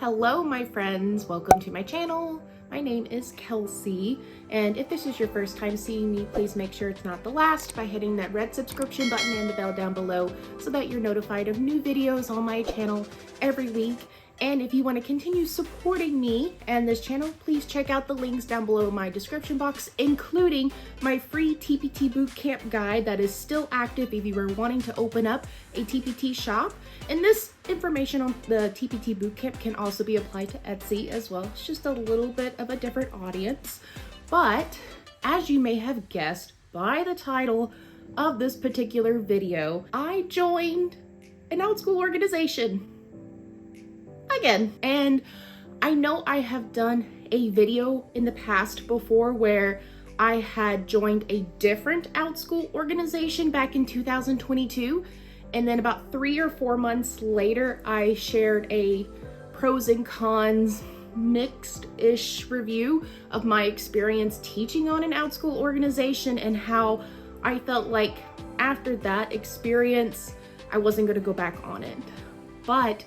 Hello, my friends. Welcome to my channel. My name is Kelsey, and if this is your first time seeing me, please make sure it's not the last by hitting that red subscription button and the bell down below so that you're notified of new videos on my channel every week. And if you want to continue supporting me and this channel, please check out the links down below in my description box, including my free TPT bootcamp guide that is still active if you were wanting to open up a TPT shop. And this information on the TPT bootcamp can also be applied to Etsy as well. It's just a little bit of a different audience. But as you may have guessed by the title of this particular video, I joined an Outschool organization again. And I know I have done a video in the past before where I had joined a different Outschool organization back in 2022. And then about 3 or 4 months later, I shared a pros and cons mixed-ish review of my experience teaching on an Outschool organization and how I felt like after that experience, I wasn't going to go back on it. But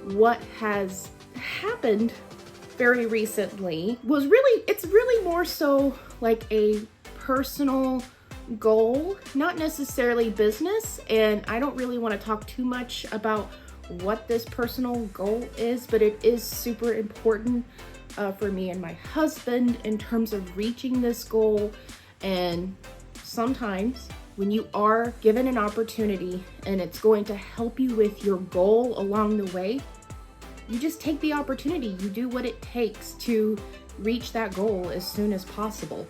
what has happened very recently was it's really more so like a personal goal, not necessarily business. And I don't really want to talk too much about what this personal goal is, but it is super important for me and my husband in terms of reaching this goal. And sometimes when you are given an opportunity and it's going to help you with your goal along the way, you just take the opportunity. You do what it takes to reach that goal as soon as possible.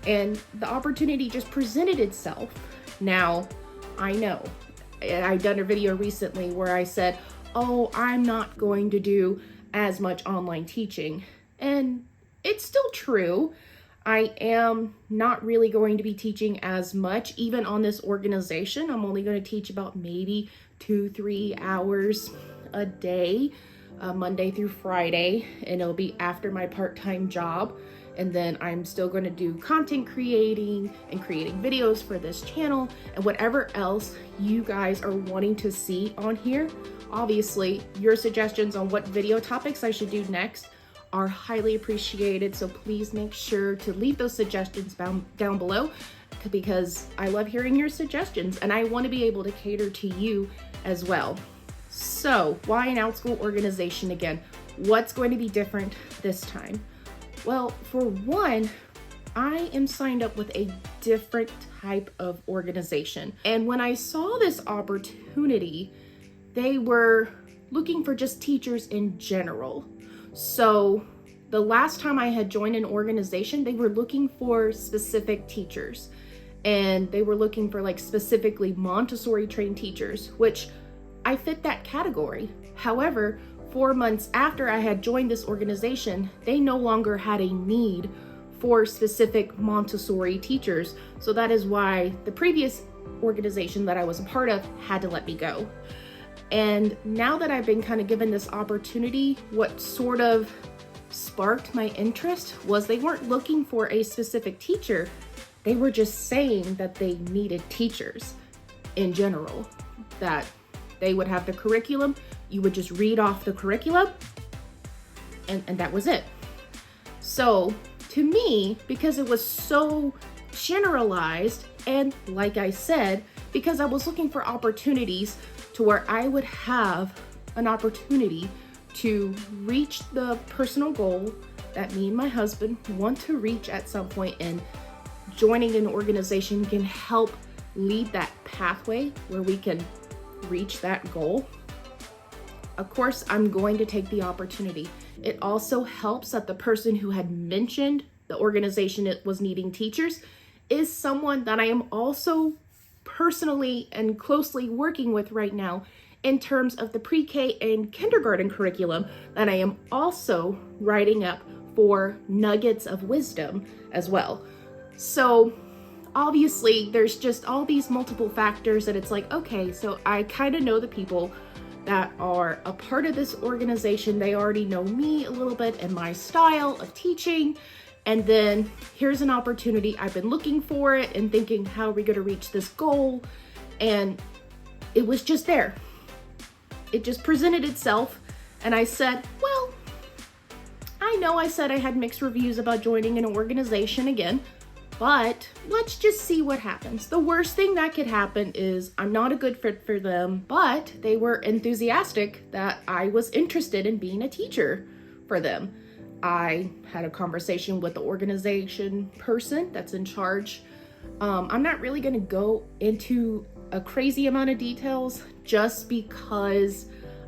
And the opportunity just presented itself. Now, I know, I've done a video recently where I said, oh, I'm not going to do as much online teaching. And it's still true. I am not really going to be teaching as much, even on this organization. I'm only going to teach about maybe 2-3 hours a day, Monday through Friday, and it'll be after my part-time job. And then I'm still going to do content creating and creating videos for this channel and whatever else you guys are wanting to see on here. Obviously, your suggestions on what video topics I should do next are highly appreciated. So please make sure to leave those suggestions down below because I love hearing your suggestions and I want to be able to cater to you as well. So why an Outschool organization again? What's going to be different this time? Well, for one, I am signed up with a different type of organization. And when I saw this opportunity, they were looking for just teachers in general. So the last time I had joined an organization, they were looking for specific teachers. And they were looking for like specifically Montessori trained teachers, which I fit that category. However, 4 months after I had joined this organization, they no longer had a need for specific Montessori teachers. So that is why the previous organization that I was a part of had to let me go. And now that I've been kind of given this opportunity, what sort of sparked my interest was they weren't looking for a specific teacher. They were just saying that they needed teachers in general, that they would have the curriculum. You would just read off the curriculum and that was it. So to me, because it was so generalized, and like I said, because I was looking for opportunities to where I would have an opportunity to reach the personal goal that me and my husband want to reach at some point, and joining an organization can help lead that pathway where we can reach that goal. Of course, I'm going to take the opportunity. It also helps that the person who had mentioned the organization it was needing teachers is someone that I am also personally and closely working with right now in terms of the pre-K and kindergarten curriculum that I am also writing up for Nuggets of Wisdom as well. So obviously there's just all these multiple factors that it's like, okay, so I kind of know the people that are a part of this organization. They already know me a little bit and my style of teaching. And then here's an opportunity. I've been looking for it and thinking, how are we going to reach this goal? And it was just there. It just presented itself. And I said, well, know I said I had mixed reviews about joining an organization again, but let's just see what happens. The worst thing that could happen is I'm not a good fit for them, but they were enthusiastic that I was interested in being a teacher for them. I had a conversation with the organization person that's in charge. I'm not really going to go into a crazy amount of details just because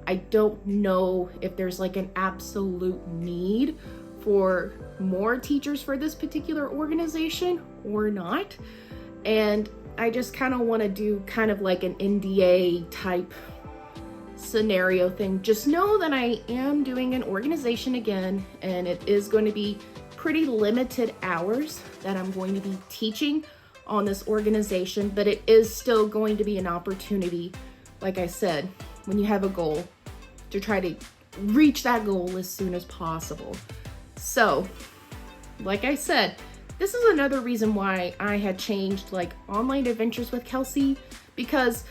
I don't know if there's like an absolute need for more teachers for this particular organization or not. And I just kind of want to do kind of like an NDA type scenario thing. Just know that I am doing an organization again, and it is going to be pretty limited hours that I'm going to be teaching on this organization, but it is still going to be an opportunity, like I said, when you have a goal, to try to reach that goal as soon as possible. So, like I said, this is another reason why I had changed like online adventures with Kelsey, because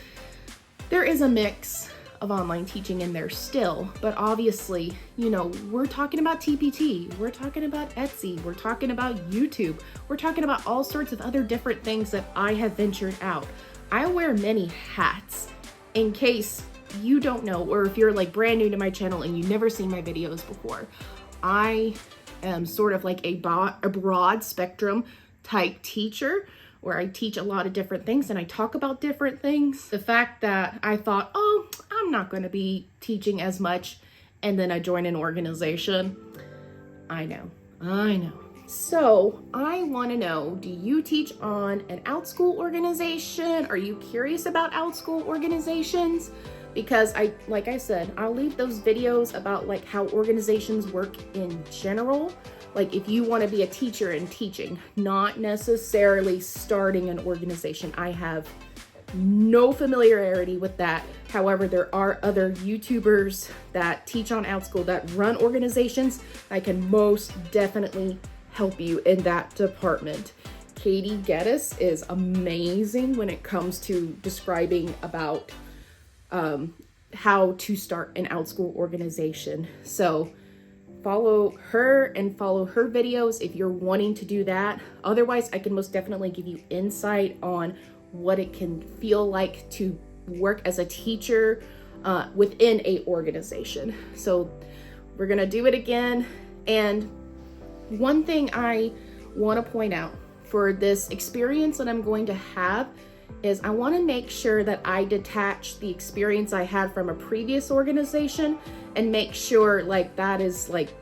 there is a mix of online teaching in there still, but obviously, you know, we're talking about TPT, we're talking about Etsy, we're talking about YouTube, we're talking about all sorts of other different things that I have ventured out. I wear many hats. In case you don't know, or if you're like brand new to my channel and you've never seen my videos before, I am sort of like a broad spectrum type teacher where I teach a lot of different things and I talk about different things. The fact that I thought, oh, I'm not going to be teaching as much, and then I joined an organization. I know. So I want to know, do you teach on an Outschool organization? Are you curious about Outschool organizations? Because like I said, I'll leave those videos about like how organizations work in general. Like if you want to be a teacher in teaching, not necessarily starting an organization. I have no familiarity with that. However, there are other YouTubers that teach on Outschool that run organizations. I can most definitely help you in that department. Katie Geddes is amazing when it comes to describing about how to start an Outschool organization. So follow her and follow her videos if you're wanting to do that. Otherwise, I can most definitely give you insight on what it can feel like to work as a teacher within a organization. So we're gonna do it again. And one thing I want to point out for this experience that I'm going to have is I want to make sure that I detach the experience I had from a previous organization and make sure like that is like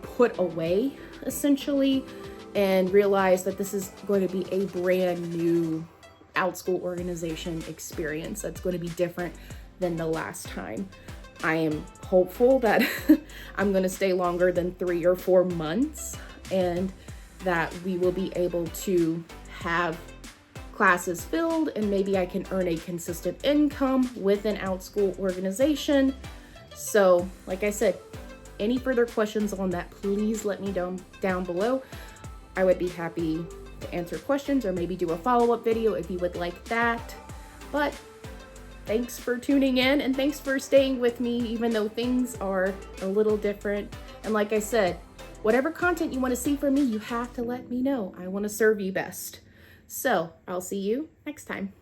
put away essentially, and realize that this is going to be a brand new Outschool organization experience that's going to be different than the last time. I am hopeful that I'm going to stay longer than 3 or 4 months and that we will be able to have classes filled and maybe I can earn a consistent income with an Outschool organization. So, like I said, any further questions on that, please let me know down below. I would be happy to answer questions or maybe do a follow-up video if you would like that. But thanks for tuning in and thanks for staying with me even though things are a little different. And like I said, whatever content you want to see from me, you have to let me know. I want to serve you best. So I'll see you next time.